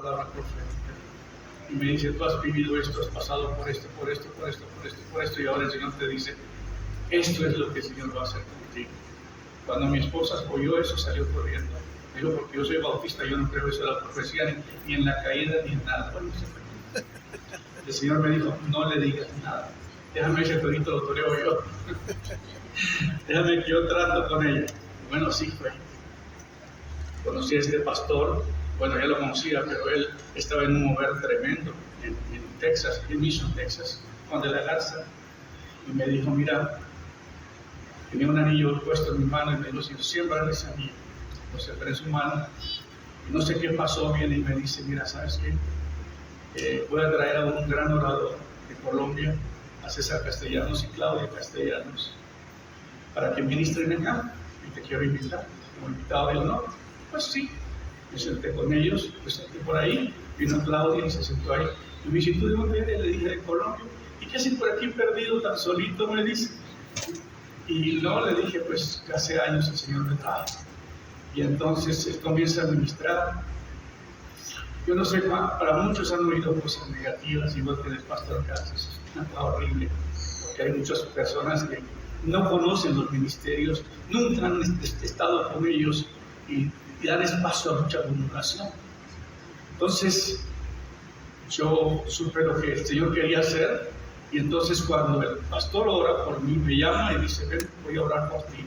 palabra profética. Y me dice, tú has vivido esto, has pasado por esto, por esto, por esto, por esto, por esto, y ahora el Señor te dice, esto es lo que el Señor va a hacer contigo. Cuando mi esposa oyó eso, salió corriendo. Me dijo, porque yo soy bautista, yo no creo eso de la profecía, ni en la caída, ni en nada. Bueno, el Señor me dijo, no le digas nada. Déjame ese torito, lo toreo yo. Déjame que yo trato con ella. Bueno, sí fue. Conocí a este pastor, bueno, ya lo conocía, pero él estaba en un mover tremendo en Texas, en Mission, Texas, Juan de la Garza, y me dijo, mira, tenía un anillo puesto en mi mano, y me dijo, si siembra ese anillo, lo sembré en su mano, y no sé qué pasó, viene y me dice, mira, ¿sabes qué? Voy a traer a un gran orador de Colombia, a César Castellanos y Claudia Castellanos, para que ministren acá, y te quiero invitar, como invitado de honor. Pues sí, me senté con ellos, me senté por ahí, vino Claudia y se sentó ahí. Y me dice, ¿tú de dónde eres? Le dije, de Colombia. ¿Y qué haces por aquí perdido tan solito? Me dice. Y no, le dije, pues hace años el Señor me trajo. Y entonces él comienza a ministrar. Yo no sé, para muchos han oído cosas negativas, igual que el pastor Casas. Es una cosa horrible, porque hay muchas personas que no conocen los ministerios, nunca han estado con ellos y dan espacio a mucha murmuración. Entonces, yo supe lo que el Señor quería hacer, y entonces cuando el pastor ora por mí, me llama y dice, ven, voy a orar por ti.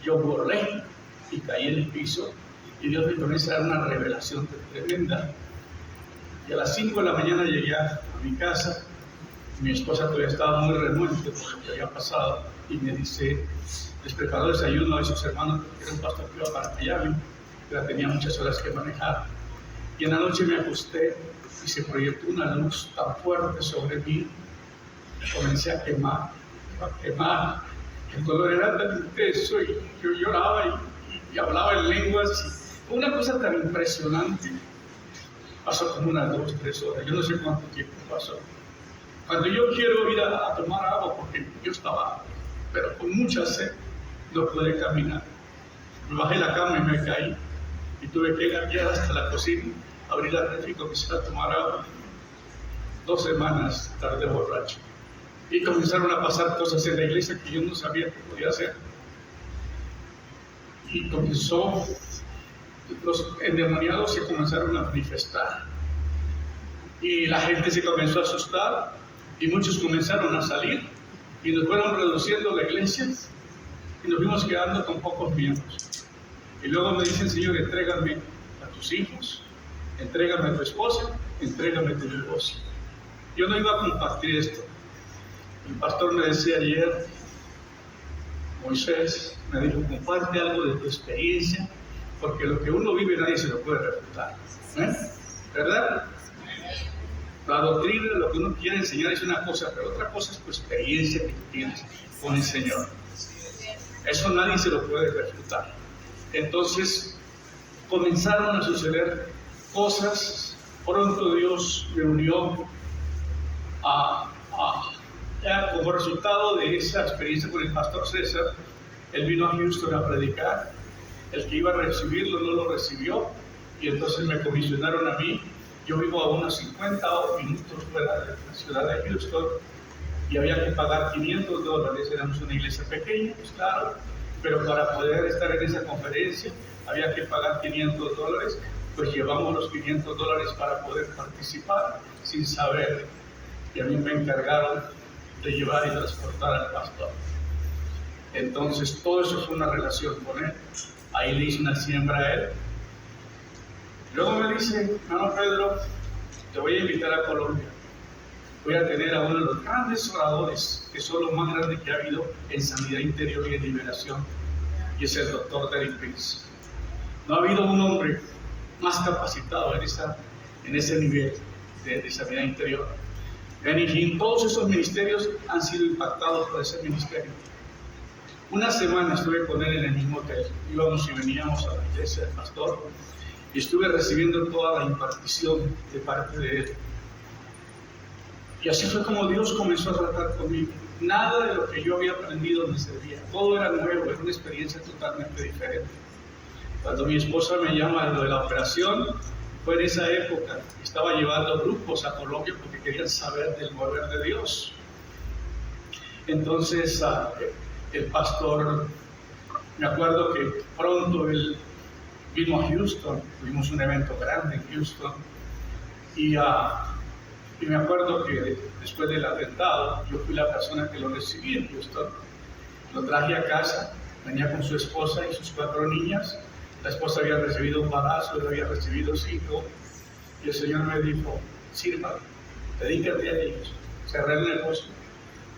Yo volé y caí en el piso, y Dios me comienza a dar una revelación tremenda. Y a las 5 de la mañana llegué a mi casa, mi esposa todavía estaba muy renuente por lo que había pasado, y me dice, les preparó desayuno a sus hermanos, porque era un pastor que iba para Miami, pero tenía muchas horas que manejar. Y en la noche me acosté y se proyectó una luz tan fuerte sobre mí, comencé a quemar, el dolor era tan intenso y yo lloraba y hablaba en lenguas, y una cosa tan impresionante. Pasó como unas 2 o 3 horas, yo no sé cuánto tiempo pasó. Cuando yo quiero ir a tomar agua, porque yo estaba, pero con mucha sed, no pude caminar. Me bajé la cama y me caí, y tuve que gatear hasta la cocina, abrir la refri y comenzar a tomar agua. 2 semanas tardé borracho. Y comenzaron a pasar cosas en la iglesia que yo no sabía que podía hacer. Y comenzó, los endemoniados se comenzaron a manifestar. Y la gente se comenzó a asustar, y muchos comenzaron a salir, y nos fueron reduciendo la iglesia, y nos fuimos quedando con pocos miembros. Y luego me dicen, Señor, entrégame a tus hijos, entrégame a tu esposa, entrégame a tu negocio. Yo no iba a compartir esto. El pastor me decía ayer, Moisés, me dijo, comparte algo de tu experiencia, porque lo que uno vive nadie se lo puede refutar. ¿Verdad? La doctrina, lo que uno quiere enseñar es una cosa, pero otra cosa es tu experiencia que tú tienes con el Señor. Eso nadie se lo puede refutar. Entonces, comenzaron a suceder cosas. Pronto Dios me unió como resultado de esa experiencia con el pastor César. Él vino a Houston a predicar. El que iba a recibirlo no lo recibió, y entonces me comisionaron a mí. Yo vivo a unos 50 minutos fuera de la ciudad de Houston, y había que pagar $500. Éramos una iglesia pequeña, pues claro, pero para poder estar en esa conferencia había que pagar $500. Pues llevamos los $500 para poder participar sin saber, y a mí me encargaron de llevar y transportar al pastor. Entonces todo eso fue una relación con él. Ahí le hice una siembra a él. Luego me dice, hermano Pedro, te voy a invitar a Colombia. Voy a tener a uno de los grandes oradores, que son los más grandes que ha habido en sanidad interior y en liberación, y es el doctor Derek Prince. No ha habido un hombre más capacitado en ese nivel de sanidad interior. Y todos esos ministerios han sido impactados por ese ministerio. Una semana estuve con él en el mismo hotel. Íbamos y veníamos a la iglesia del pastor, y estuve recibiendo toda la impartición de parte de él. Y así fue como Dios comenzó a tratar conmigo. Nada de lo que yo había aprendido me servía. Todo era nuevo, era una experiencia totalmente diferente. Cuando mi esposa me llama de lo de la operación, fue en esa época, estaba llevando grupos a Colombia porque querían saber del mover de Dios. Entonces el pastor, me acuerdo que pronto él vino a Houston, tuvimos un evento grande en Houston, y me acuerdo que después del atentado, yo fui la persona que lo recibí en Houston, lo traje a casa, venía con su esposa y sus 4 niñas, la esposa había recibido un balazo, él había recibido 5, y el Señor me dijo, sirva, dedícate a ellos, cerré el negocio.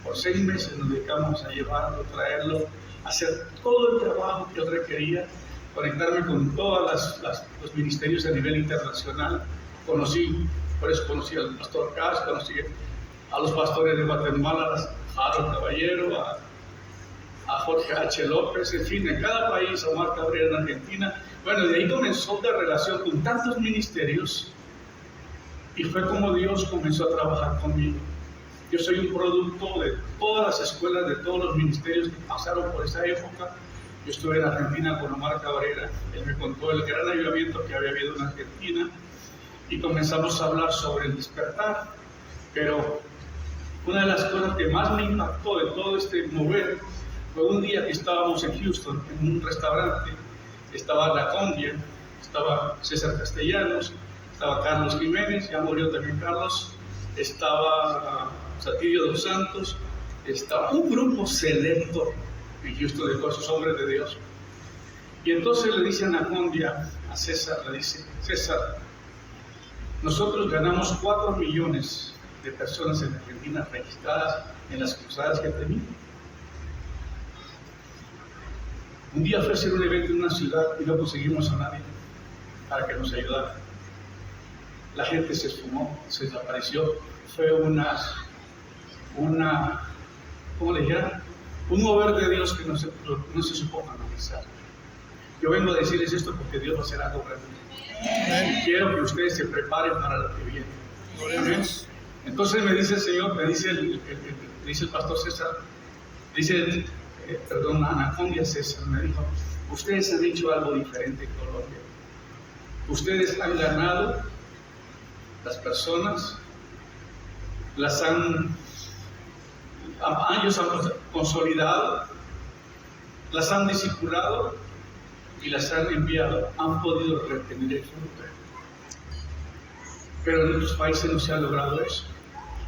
Por 6 meses nos dedicamos a llevarlo, traerlo, hacer todo el trabajo que él requería, conectarme con todos los ministerios a nivel internacional. Por eso conocí al pastor Cas, conocí a los pastores de Guatemala, a Harold Caballero, a Jorge H. López, en fin, en cada país, a Omar Cabrera en Argentina. Bueno, de ahí comenzó la relación con tantos ministerios y fue como Dios comenzó a trabajar conmigo. Yo soy un producto de todas las escuelas, de todos los ministerios que pasaron por esa época. Yo estuve en Argentina con Omar Cabrera, él me contó el gran avivamiento que había habido en Argentina y comenzamos a hablar sobre el despertar. Pero una de las cosas que más me impactó de todo este mover fue un día que estábamos en Houston, en un restaurante, estaba La Condia, estaba César Castellanos, estaba Carlos Jiménez, ya murió también Carlos, estaba Satirio dos Santos, estaba un grupo selecto en Houston de todos esos hombres de Dios. Y entonces le dice Anacondia a César, le dice, César, nosotros ganamos 4 millones de personas en Argentina registradas en las cruzadas que tenemos. Un día fue a hacer un evento en una ciudad y no conseguimos a nadie para que nos ayudara. La gente se esfumó, se desapareció. Fue ¿cómo le llaman? Un mover de Dios que no se supo analizar. Yo vengo a decirles esto porque Dios va a hacer algo grande. Quiero que ustedes se preparen para lo que viene. ¿Amén? Entonces me dice el Señor, me dice el pastor César, Anacondia César, me dijo, ustedes han hecho algo diferente en Colombia. Ustedes han ganado las personas, ellos han consolidado, las han discipulado y las han enviado, han podido retener el fruto. Pero en otros países no se ha logrado eso.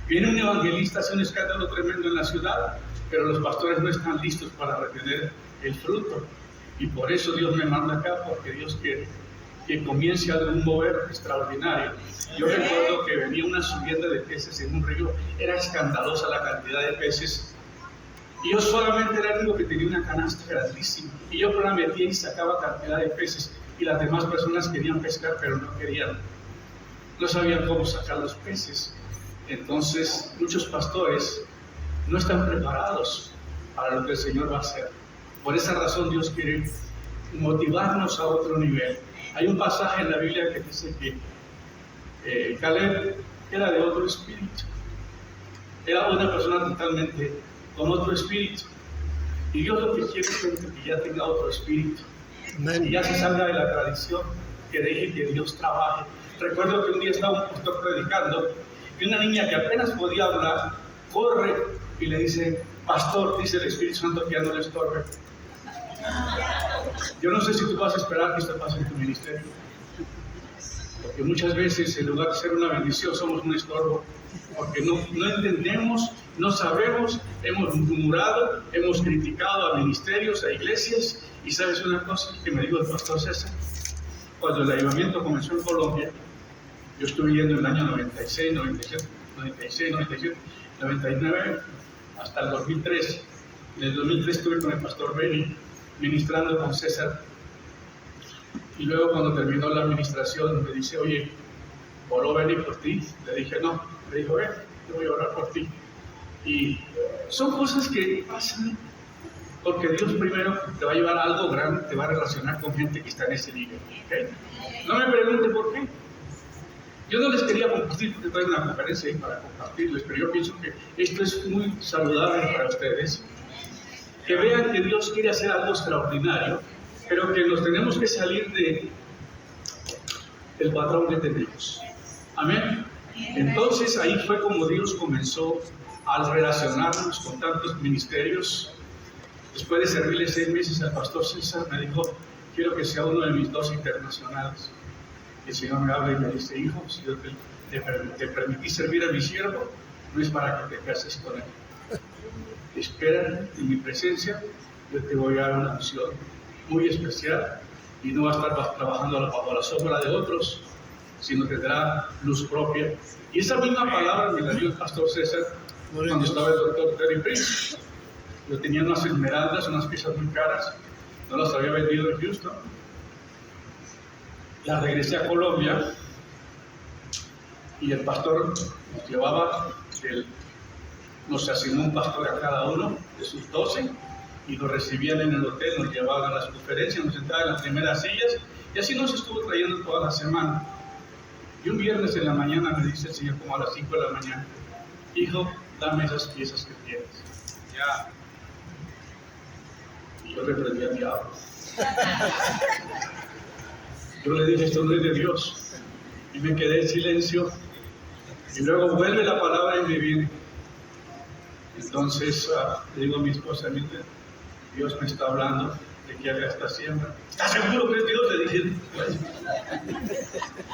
Viene un evangelista, hace un escándalo tremendo en la ciudad, pero los pastores no están listos para retener el fruto. Y por eso Dios me manda acá, porque Dios quiere que comience algún mover extraordinario. Yo recuerdo que venía una subienda de peces en un río, era escandalosa la cantidad de peces. Y yo solamente era el único que tenía una canasta grandísima. Y yo la metía y sacaba cantidad de peces. Y las demás personas querían pescar, pero no querían. No sabían cómo sacar los peces. Entonces, muchos pastores no están preparados para lo que el Señor va a hacer. Por esa razón Dios quiere motivarnos a otro nivel. Hay un pasaje en la Biblia que dice que Caleb era de otro espíritu. Era una persona totalmente con otro espíritu. Y Dios lo que quiere es que ya tenga otro espíritu. Y ya se salga de la tradición, que deje que Dios trabaje. Recuerdo que un día estaba un pastor predicando y una niña que apenas podía hablar corre y le dice, pastor, dice el Espíritu Santo que ya no le estorbe. Yo no sé si tú vas a esperar que esto pase en tu ministerio, porque muchas veces en lugar de ser una bendición somos un estorbo, porque no entendemos, no sabemos, hemos murmurado, hemos criticado a ministerios, a iglesias. Y sabes una cosa que me dijo el pastor César, cuando el avivamiento comenzó en Colombia, yo estuve yendo en el año 96, 97, 99, hasta el 2003. En el 2003 estuve con el pastor Benny, ministrando con César. Y luego cuando terminó la administración me dice, oye, ¿oró Benny por ti? Le dije, no. Me dijo, yo voy a orar por ti. Y son cosas que pasan porque Dios primero te va a llevar a algo grande, te va a relacionar con gente que está en ese nivel. ¿Okay? No me pregunte por qué. Yo no les quería compartir porque traigo una conferencia ahí para compartirles, pero yo pienso que esto es muy saludable para ustedes. Que vean que Dios quiere hacer algo extraordinario, pero que nos tenemos que salir el patrón que tenemos. Amén. Entonces ahí fue como Dios comenzó a relacionarnos con tantos ministerios. Después de servirle 6 meses al pastor César, me dijo, quiero que sea uno de mis 2 internacionales. Y el Señor me habla y me dice, hijo, si yo te permití servir a mi siervo, no es para que te cases con él. Espera en mi presencia, yo te voy a dar una unción muy especial y no va a estar trabajando bajo la sombra de otros, sino tendrá luz propia. Y esa misma palabra me la dio el pastor César cuando estaba el doctor Terry Prince. Yo tenía unas esmeraldas, unas piezas muy caras, no las había vendido en Houston. Las regresé a Colombia y el pastor nos llevaba, nos asignó un pastor a cada uno de sus 12 y nos recibían en el hotel, nos llevaban a las conferencias, nos sentaban en las primeras sillas y así nos estuvo trayendo toda la semana. Y un viernes en la mañana me dice el Señor, como a las 5 de la mañana, hijo, dame esas piezas que tienes. Ya. Y yo reprendí al diablo. Yo le dije, esto no es de Dios. Y me quedé en silencio. Y luego vuelve la palabra y me viene. Entonces le digo a mi esposa, mira, Dios me está hablando de que haga esta siembra. ¿Estás seguro que es Dios? Le dije, pues.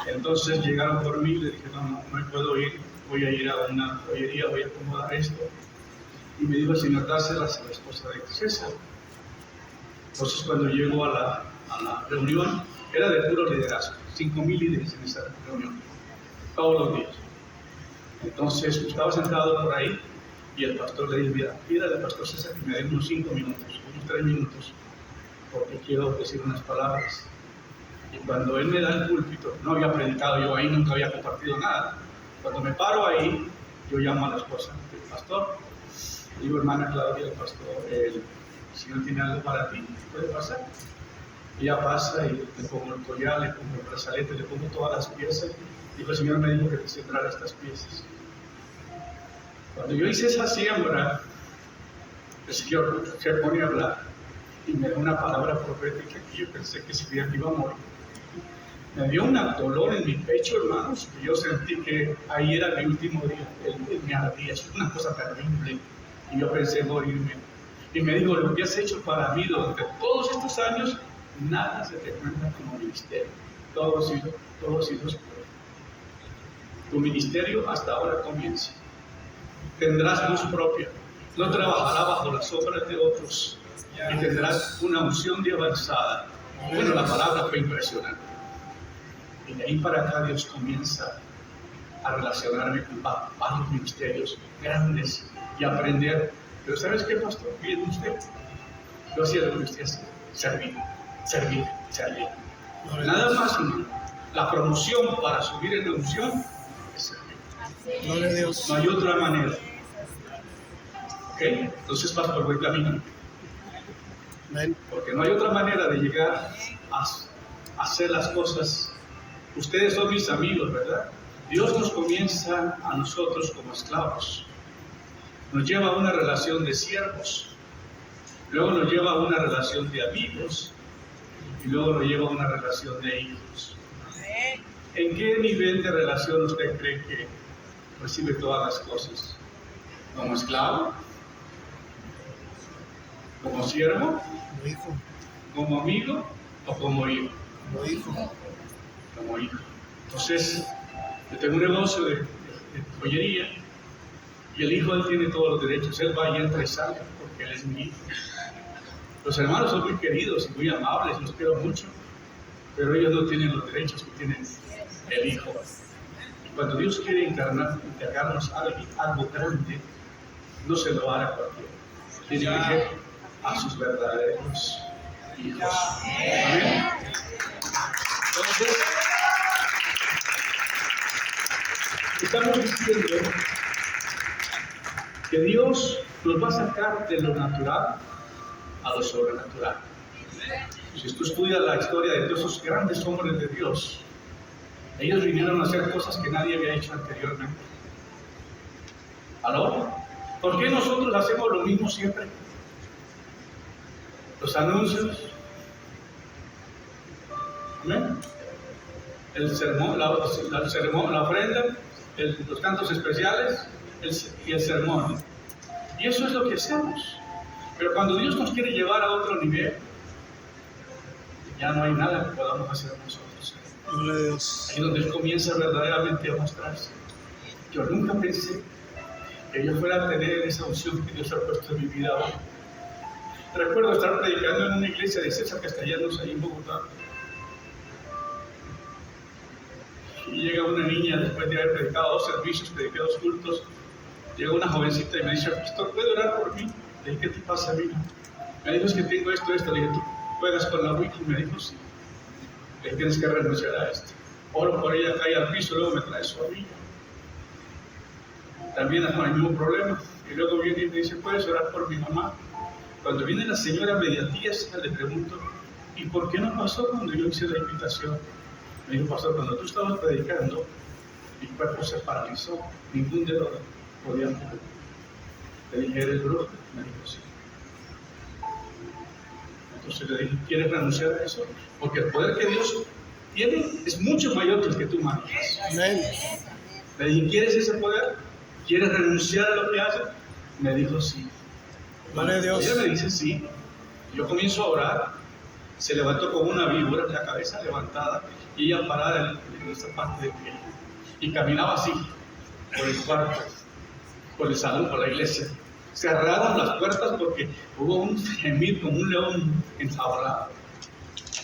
Entonces llegaron por mí y le dije, no me puedo ir, voy a ir a una joyería, voy a acomodar esto. Y me dijo el Señor, dáselas a la esposa de César. Entonces cuando llego a la reunión, era de puro liderazgo, 5,000 líderes en esa reunión, todos los días. Entonces estaba sentado por ahí y el pastor le dijo, mira al pastor César que me dé unos 5 minutos, unos 3 minutos, porque quiero decir unas palabras. Y cuando él me da el púlpito, no había predicado yo ahí, nunca había compartido nada. Cuando me paro ahí, yo llamo a la esposa del pastor, le digo, hermana Claudia, el pastor, el Señor tiene algo para ti, ¿puede pasar? Ella pasa y le pongo el collar, le pongo el brazalete, le pongo todas las piezas. Dijo, el Señor me dijo que te sembrara estas piezas. Cuando yo hice esa siembra, el Señor se pone a hablar y me dio una palabra profética que yo pensé que ese día que iba a morir. Me dio un dolor en mi pecho, hermanos, que yo sentí que ahí era mi último día. Él me ardía, es una cosa terrible. Y yo pensé morirme. Y me dijo, lo que has hecho para mí durante todos estos años, nada se te cuenta como ministerio. Todo ha sido esfuerzo. Tu ministerio hasta ahora comienza. Tendrás luz propia. No trabajarás bajo las sombras de otros. Y tendrás una unción de avanzada. Bueno, la palabra fue impresionante. Y de ahí para acá Dios comienza a relacionarme con varios ministerios grandes y aprender. Pero ¿sabes qué, pastor? Miren usted. Yo hacía lo que usted hacía. Servir. Nada más, hermano. La promoción para subir en la unción es servir. Gloria a Dios. No hay otra manera. ¿Ok? Entonces vas por buen camino. Amén. Porque no hay otra manera de llegar a hacer las cosas. Ustedes son mis amigos, ¿verdad? Dios nos comienza a nosotros como esclavos. Nos lleva a una relación de siervos. Luego nos lleva a una relación de amigos. Y luego nos lleva a una relación de hijos. ¿En qué nivel de relación usted cree que recibe todas las cosas? ¿Como esclavo? ¿Como siervo? Como hijo. ¿Como amigo? ¿O como hijo? Como hijo. Como hijo. Entonces, yo tengo un negocio de joyería y el hijo, él tiene todos los derechos. Él va y entra y sale porque él es mi hijo. Los hermanos son muy queridos y muy amables, los quiero mucho, pero ellos no tienen los derechos que tiene el hijo. Y cuando Dios quiere entregarnos algo grande, no se lo hará a cualquiera. Tiene que ser a sus verdaderos hijos. Amén. Entonces, estamos diciendo que Dios nos va a sacar de lo natural a lo sobrenatural. Si tú estudias la historia de todos esos grandes hombres de Dios, ellos vinieron a hacer cosas que nadie había hecho anteriormente. ¿Aló? ¿Por qué nosotros hacemos lo mismo siempre? Los anuncios. ¿Amén? el sermón, la ofrenda, los cantos especiales y el sermón. Y eso es lo que hacemos. Pero cuando Dios nos quiere llevar a otro nivel, ya no hay nada que podamos hacer nosotros. Ahí es donde Él comienza verdaderamente a mostrarse. Yo nunca pensé que yo fuera a tener esa unción que Dios ha puesto en mi vida hoy. Recuerdo estar predicando en una iglesia de César Castellanos, ahí en Bogotá. Y llega una niña, después de haber predicado 2 servicios, prediqué 2 cultos, llega una jovencita y me dice: pastor, ¿puede orar por mí? Le dije: ¿qué te pasa, amiga? Me dijo: es que tengo esto. Le dije: ¿tú juegas con la wiki? Me dijo: sí. Le dije: tienes que renunciar a esto. Oro por ella, cae al piso, luego me trae su amiga. También con el mismo problema. Y luego viene y me dice: ¿puedes orar por mi mamá? Cuando viene la señora mediatía, le pregunto: ¿y por qué no pasó cuando yo hice la invitación? Me dijo: pastor, cuando tú estabas predicando, mi cuerpo se paralizó, ningún dedo podía mover. Le dije: ¿eres brujo? Me dijo: sí. Entonces le dije: ¿quieres renunciar a eso? Porque el poder que Dios tiene es mucho mayor que el que tú manejas. Amén. Le dije: ¿quieres ese poder? ¿Quieres renunciar a lo que haces? Me dijo: sí. Vale, Dios. Ella me dice: sí. Yo comienzo a orar. Se levantó con una víbora, la cabeza levantada, y ella parada en esta parte de pie. Y caminaba así, por el cuarto, por el salón, por la iglesia. Cerraron las puertas porque hubo un gemir como un león enjaulado.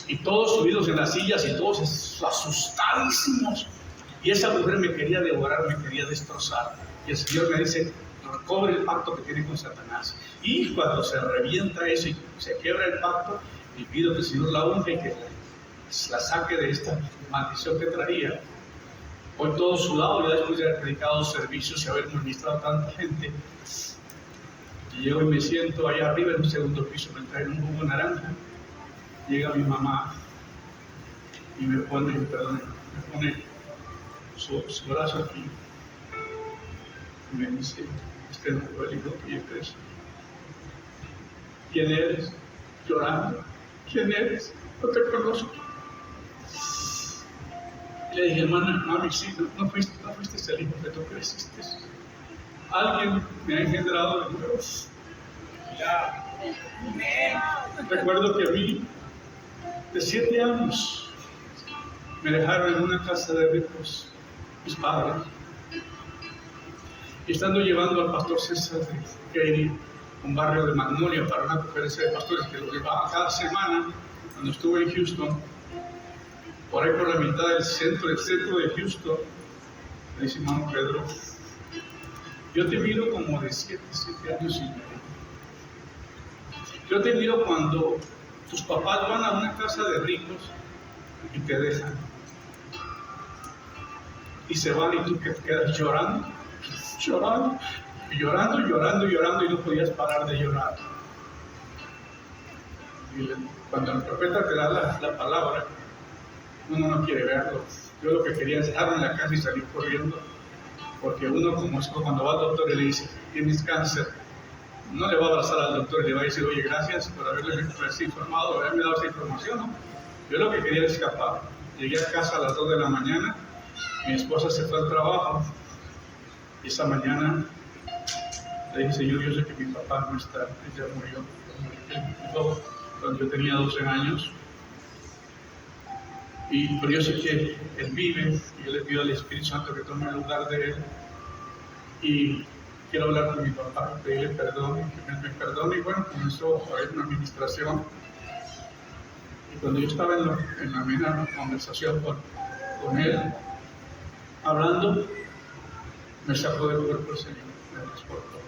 Y todos subidos en las sillas y todos asustadísimos. Y esa mujer me quería devorar, me quería destrozar. Y el Señor me dice: recobre el pacto que tiene con Satanás. Y cuando se revienta eso y se quiebra el pacto, y pido que el Señor la unja y que la saque de esta maldición que traía. Hoy todo sudado, ya después de haber predicado 2 servicios y haber ministrado a tanta gente. Y llego y me siento allá arriba en un segundo piso, me traen un jugo naranja. Llega mi mamá y me pone su brazo aquí. Y me dice: este no fue el hijo que yo crecí. ¿Quién eres? Llorando. ¿Quién eres? No te conozco. Y le dije: hermana, mami, sí, no fuiste el hijo que tú creciste. Alguien me ha engendrado de nuevo. Recuerdo que a mí, de 7 años, me dejaron en una casa de ricos, mis padres. Y estando llevando al pastor César de Katy, un barrio de Magnolia, para una conferencia de pastores que lo llevaba cada semana, cuando estuve en Houston, por ahí por la mitad del centro de Houston, me dice: hermano Pedro, yo te miro como de 7 años y medio. Yo te miro cuando tus papás van a una casa de ricos y te dejan. Y se van y tú te quedas llorando, y no podías parar de llorar. Y cuando el profeta te da la palabra, uno no quiere verlo. Yo lo que quería es dejarlo en la casa y salir corriendo, porque uno, como es cuando va al doctor y le dice: tienes cáncer, no le va a abrazar al doctor y le va a decir: oye, gracias por haberme informado, haberme dado esa información, ¿no? Yo lo que quería era escapar. Llegué a casa a las 2 de la mañana, mi esposa se fue al trabajo, y esa mañana le dije: Señor, yo sé que mi papá no está, él ya murió. Cuando yo tenía 12 años. Pero yo sé que Él vive, y yo le pido al Espíritu Santo que tome el lugar de Él. Y quiero hablar con mi papá, pedirle perdón, que me perdone. Y bueno, comenzó a haber una administración. Y cuando yo estaba en la misma conversación con Él, hablando, me sacó del cuerpo el Señor, me transportó.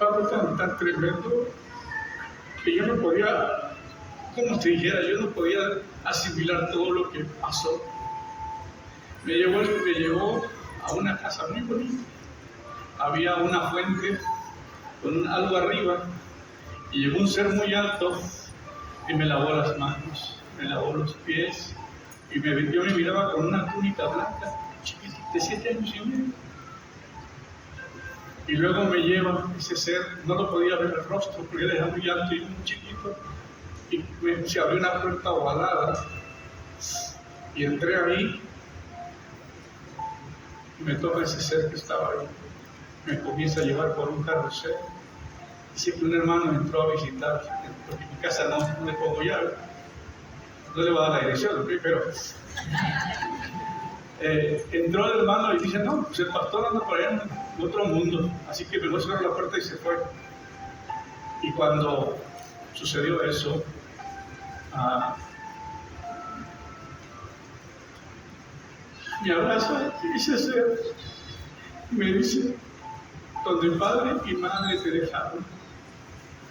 Algo tan tremendo que yo no podía, como te dijera, yo no podía asimilar todo lo que pasó. Me llevó a una casa muy bonita. Había una fuente con algo arriba, y llegó un ser muy alto y me lavó las manos, me lavó los pies, y yo me miraba con una túnica blanca, chiquitita, de 7 años y medio. Y luego me lleva ese ser, no lo podía ver el rostro porque era muy alto y muy chiquito, y se abrió una puerta ovalada, Y entré ahí, y me toca ese ser que estaba ahí. Me comienza a llevar por un carrusel. Dice que un hermano entró a visitar, porque en mi casa no le pongo llave. No le voy a dar la dirección, ¿ok? Pero entró el hermano y dice, no, pues el pastor anda por allá en otro mundo. Así que mejor cerró la puerta y se fue. Y cuando sucedió eso, me abraza y dice ser, y me dice, donde padre y madre te dejaron,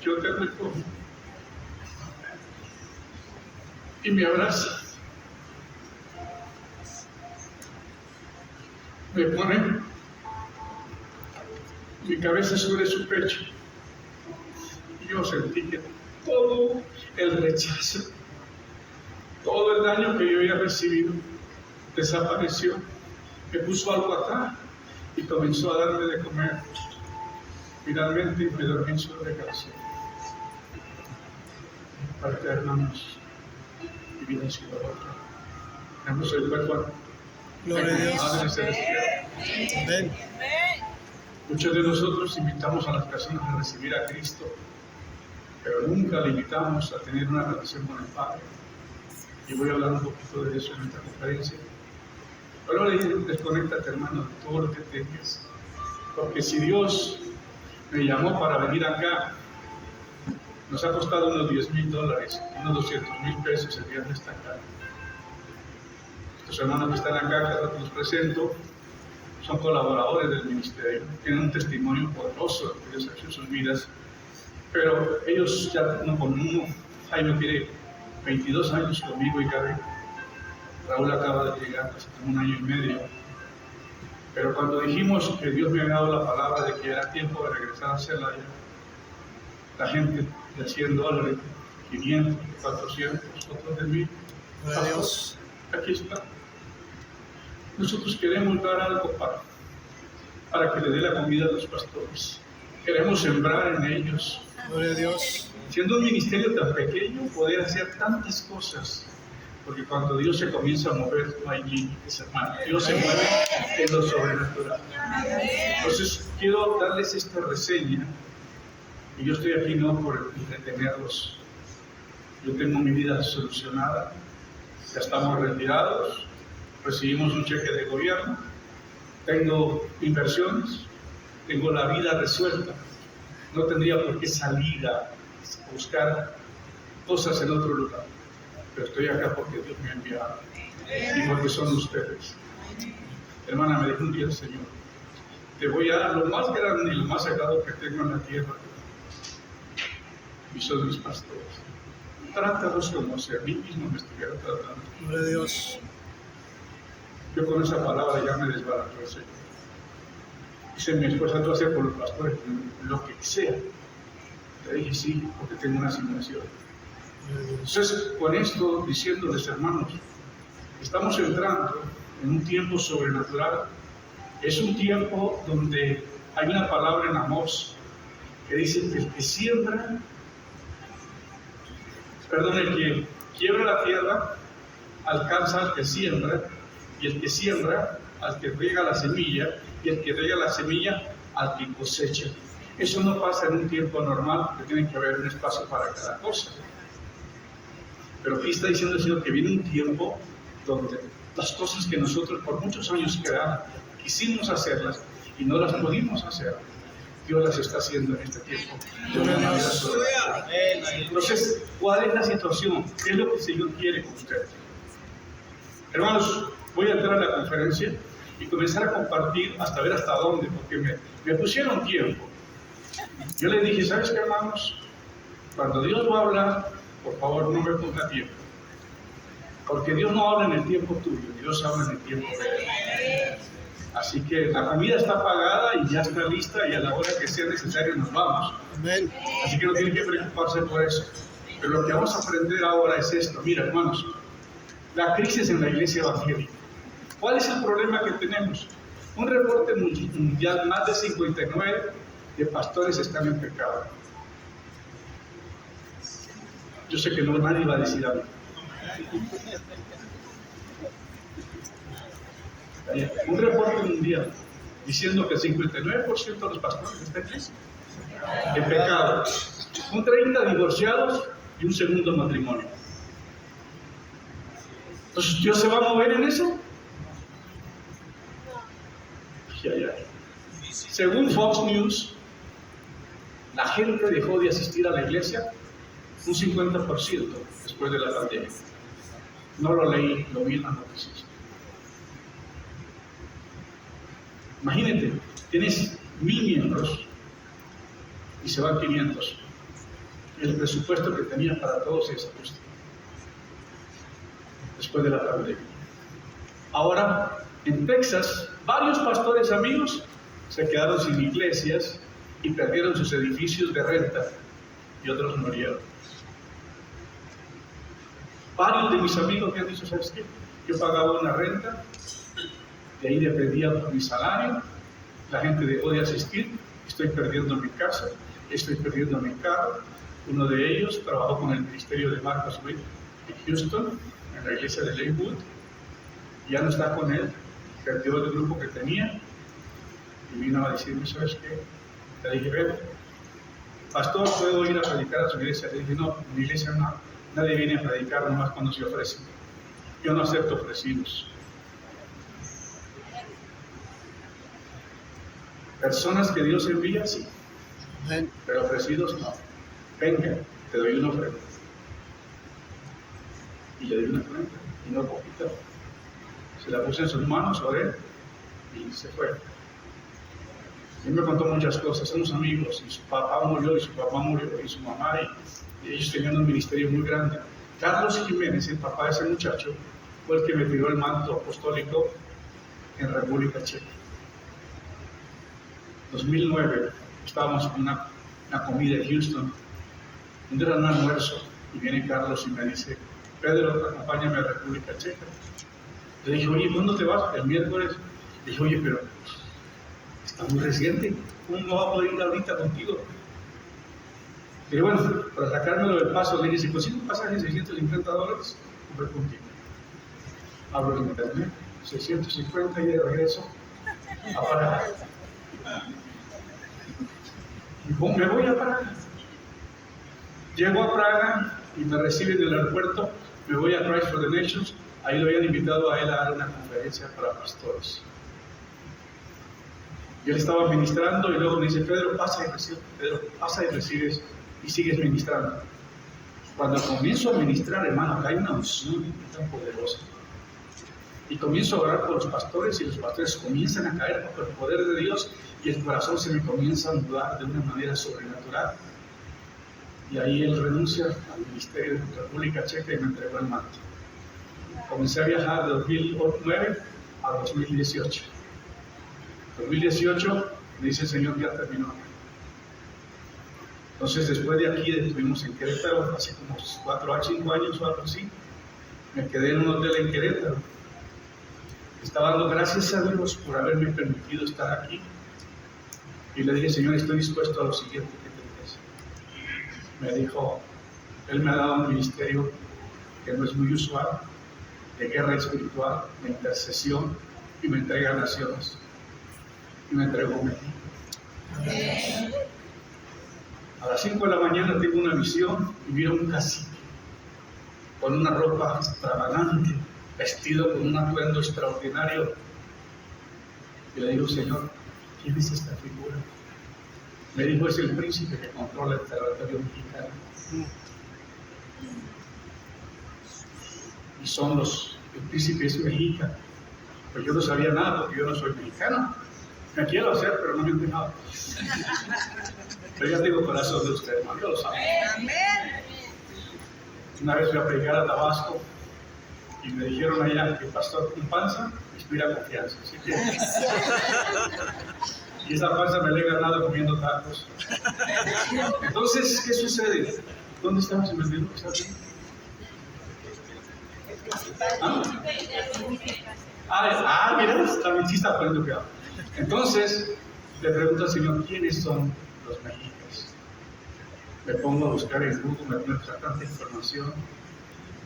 yo te recojo. Y me abraza, me pone mi cabeza sobre su pecho, y yo sentí que todo el rechazo, todo el daño que yo había recibido, desapareció. Me puso algo acá y comenzó a darme de comer. Finalmente me dormí en su regazo. Parte, hermanos, y vida ha sido otra. Hemos el cuerpo. Gloria a Dios. Amén. Muchos de nosotros invitamos a las personas a recibir a Cristo, pero nunca le invitamos a tener una relación con el Padre. Y voy a hablar un poquito de eso en esta conferencia. Pero le digo, desconéctate, hermano, de todo lo que tengas. Porque si Dios me llamó para venir acá, nos ha costado unos $10,000, unos $200,000 el día de esta acá. Estos hermanos que están acá, que los presento, son colaboradores del ministerio, tienen un testimonio poderoso de que Dios ha hecho en sus vidas, pero ellos ya con uno, Jaime tiene 22 años conmigo y Gaby. Raúl acaba de llegar hace como 1 año y medio. Pero cuando dijimos que Dios me había dado la palabra de que era tiempo de regresar a Celaya, la gente de $100, 500, 400, otros de 1,000. Gloria a Dios. Aquí está. Nosotros queremos dar algo para que le dé la comida a los pastores. Queremos sembrar en ellos. Gloria a Dios. Siendo un ministerio tan pequeño, poder hacer tantas cosas. Porque cuando Dios se comienza a mover, no hay límites, hermano. Dios se mueve en lo sobrenatural. Entonces, quiero darles esta reseña. Y yo estoy aquí no por entretenerlos. Yo tengo mi vida solucionada. Ya estamos retirados. Recibimos un cheque de gobierno. Tengo inversiones. Tengo la vida resuelta. No tendría por qué salir a buscar cosas en otro lugar. Pero estoy acá porque Dios me ha enviado y porque son ustedes. Hermana, me dijo un día el Señor, te voy a dar lo más grande y lo más sagrado que tengo en la tierra, y son mis pastores. Trátalos como si a mí mismo me estuviera tratando. Gloria a Dios. Yo con esa palabra ya me desbarató el Señor. Dice mi esposa, tú haces por los pastores lo que sea. Le dije sí, porque tengo una asignación. Entonces, con esto, diciéndoles, hermanos, estamos entrando en un tiempo sobrenatural. Es un tiempo donde hay una palabra en Amós que dice que el que siembra, el que quiebra la tierra, alcanza al que siembra, y el que siembra, al que riega la semilla, y el que riega la semilla, al que cosecha. Eso no pasa en un tiempo normal, porque tiene que haber un espacio para cada cosa. Pero aquí está diciendo el Señor que viene un tiempo donde las cosas que nosotros por muchos años quisimos hacerlas y no las pudimos hacer, Dios las está haciendo en este tiempo de una manera sobrenatural. Entonces, ¿cuál es la situación? ¿Qué es lo que el Señor quiere con ustedes? Hermanos, voy a entrar a la conferencia y comenzar a compartir hasta ver hasta dónde, porque me pusieron tiempo. Yo les dije, ¿sabes qué, hermanos? Cuando Dios va a hablar, por favor, no me ponga tiempo. Porque Dios no habla en el tiempo tuyo, Dios habla en el tiempo de Él. Así que la comida está pagada y ya está lista, y a la hora que sea necesario nos vamos. Amén. Así que no tienen que preocuparse por eso. Pero lo que vamos a aprender ahora es esto. Mira, hermanos, la crisis en la iglesia evangélica. ¿Cuál es el problema que tenemos? Un reporte mundial, más de 59 de pastores están en pecado. Yo sé que no nadie va a decir a mí. Un reporte mundial diciendo que el 59% de los pastores están en pecado, un 30% divorciados y un segundo matrimonio. Entonces, ¿Dios se va a mover en eso? Según Fox News, la gente dejó de asistir a la iglesia un 50% después de la pandemia. No lo leí, lo vi en las noticias. Imagínate, tienes 1000 miembros y se van 500. El presupuesto que tenía para todos es ajuste después de la pandemia. Ahora, en Texas, varios pastores amigos se quedaron sin iglesias y perdieron sus edificios de renta y otros murieron. Varios de mis amigos me han dicho, ¿sabes qué? Yo pagaba una renta, de ahí dependía mi salario, la gente dejó de asistir, estoy perdiendo mi casa, estoy perdiendo mi carro. Uno de ellos trabajó con el ministerio de Marcus Witt en Houston, en la iglesia de Lakewood, ya no está con él, perdió el grupo que tenía y vino a decirme, ¿sabes qué? Le dije, ven, pastor, ¿puedo ir a predicar a su iglesia? Le dije, no, mi iglesia no, nadie viene a predicar nomás cuando se ofrece. Yo no acepto ofrecidos. Personas que Dios envía, sí, pero ofrecidos no. Venga, te doy una ofrenda. Y le di una ofrenda, y no poquita. Se la puse en sus manos, oré, y se fue. Él me contó muchas cosas, somos amigos, y su papá murió, y su mamá murió, y su mamá, y ellos tenían un ministerio muy grande. Carlos Jiménez, el papá de ese muchacho, fue el que me tiró el manto apostólico en República Checa. 2009, estábamos en una comida en Houston, un gran almuerzo, y viene Carlos y me dice, Pedro, acompáñame a República Checa. Le dije, oye, ¿cuándo te vas? El miércoles. Le dije, oye, pero está muy reciente, ¿cómo no va a poder ir ahorita contigo? Le dije, bueno, para sacármelo del paso, le dije, si consigo un pasaje de $650, voy contigo. Abro el internet, 650 y de regreso a Praga. Y me voy a Praga. Llego a Praga y me reciben en el aeropuerto, me voy a Christ for the Nations, ahí lo habían invitado a él a dar una conferencia para pastores. Y él estaba ministrando y luego me dice, Pedro, pasa y recibes y sigues ministrando. Cuando comienzo a ministrar, hermano, acá hay una unción tan poderosa. Y comienzo a orar por los pastores y los pastores comienzan a caer bajo el poder de Dios y el corazón se me comienza a mudar de una manera sobrenatural. Y ahí él renuncia al ministerio de República Checa y me entregó el manto. Comencé a viajar de 2009 a 2018. 2018 me dice el Señor, ya terminó. Entonces después de aquí estuvimos en Querétaro, hace como 4 a 5 años o algo así. Me quedé en un hotel en Querétaro. Estaba dando gracias a Dios por haberme permitido estar aquí. Y le dije, Señor, estoy dispuesto a lo siguiente que te dices. Me dijo, Él me ha dado un ministerio que no es muy usual, de guerra espiritual, de intercesión, y me entrega a naciones. Y me entregó México. A las 5 de la mañana tengo una visión y vi a un cacique con una ropa extravagante, vestido con un atuendo extraordinario. Y le digo, Señor, ¿quién es esta figura? Me dijo, es el príncipe que controla el territorio mexicano. Y son el príncipe es mexicano. Pues yo no sabía nada porque yo no soy mexicano. Me quiero hacer, pero no me entiendo nada. Pero ya tengo corazón de usted, hermano, yo lo sabe. Una vez fui a predicar a Tabasco y me dijeron allá que el pastor con panza inspira confianza. Así que, y esa panza me la he ganado comiendo tacos. Entonces, ¿qué sucede? ¿Dónde estamos? ¿En el menú? Mira, también sí está aprendiendo que hablo. Entonces, le pregunto al Señor, ¿quiénes son los mexicas? Me pongo a buscar en Google, me encuentro tanta información.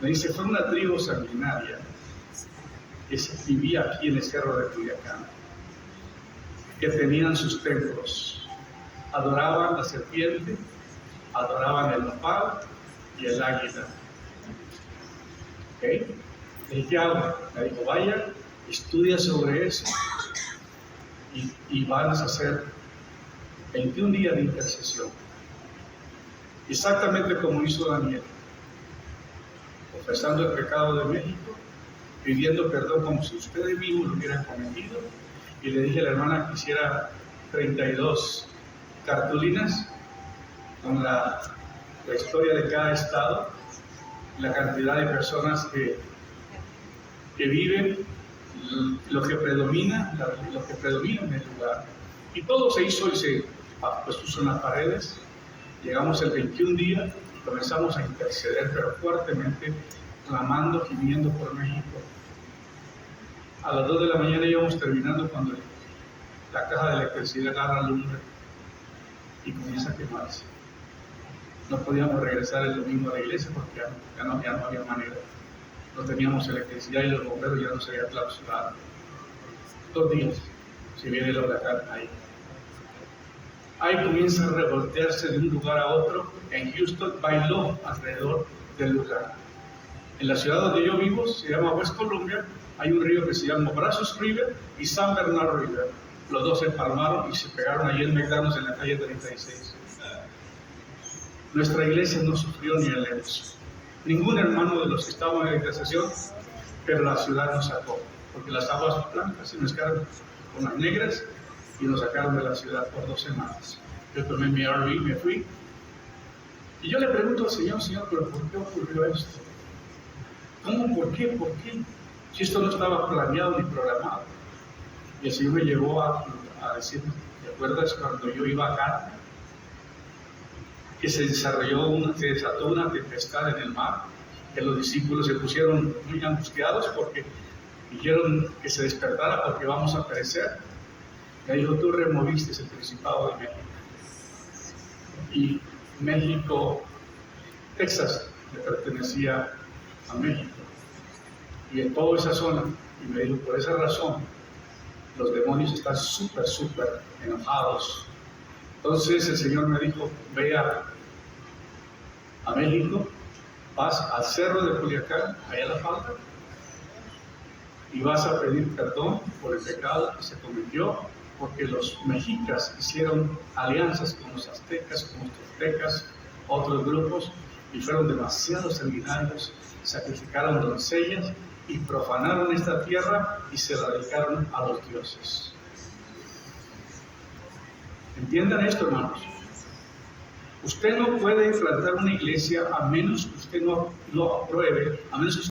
Me dice, fue una tribu sanguinaria que vivía aquí en el cerro de Culiacán, que tenían sus templos, adoraban la serpiente, adoraban el nopal y el águila. ¿Ok? Le dije, ¿qué hago? Me dijo, vaya, estudia sobre eso y vas a hacer 21 días de intercesión. Exactamente como hizo Daniel, confesando el pecado de México, pidiendo perdón como si ustedes mismos lo hubieran cometido. Y le dije a la hermana que hiciera 32 cartulinas con la historia de cada estado, la cantidad de personas que viven, lo que predomina en el lugar. Y todo se hizo y se puso en las paredes. Llegamos el 21 día, comenzamos a interceder, pero fuertemente, clamando, gimiendo por México. A las 2 de la mañana íbamos terminando cuando la caja de electricidad agarra lumbre y comienza a quemarse. No podíamos regresar el domingo a la iglesia porque ya no había manera. No teníamos electricidad y los bomberos ya no se habían clausurado. 2 días, si viene el huracán ahí. Ahí comienza a revoltearse de un lugar a otro. En Houston bailó alrededor del lugar. En la ciudad donde yo vivo, se llama West Columbia, hay un río que se llama Brazos River y San Bernardo River. Los dos se empalmaron y se pegaron allí en McDonald's en la calle 36. Nuestra iglesia no sufrió ni el hecho. Ningún hermano de los que estábamos en la intercesión, pero la ciudad nos sacó, porque las aguas blancas se mezclaron con las negras y nos sacaron de la ciudad por 2 semanas. Yo tomé mi RV, me fui, y yo le pregunto al Señor, ¿pero por qué ocurrió esto? ¿Cómo? ¿Por qué? ¿Por qué? Si esto no estaba planeado ni programado. Y el Señor me llevó a decirme, ¿te acuerdas cuando yo iba acá? Que se desató una tempestad en el mar, que los discípulos se pusieron muy angustiados porque dijeron que se despertara porque vamos a perecer. Me dijo, tú removiste el Principado de México. Y México, Texas, le pertenecía a México. Y en toda esa zona, y me dijo, por esa razón, los demonios están súper enojados. Entonces el Señor me dijo, ve a México, vas al cerro de Culiacán, allá a la falda, y vas a pedir perdón por el pecado que se cometió, porque los mexicas hicieron alianzas con los aztecas, con los toltecas, otros grupos, y fueron demasiado sanguinarios, sacrificaron doncellas y profanaron esta tierra y se la dedicaron a los dioses. Entiendan esto, hermanos. Usted no puede plantar una iglesia a menos que usted no lo apruebe, a menos que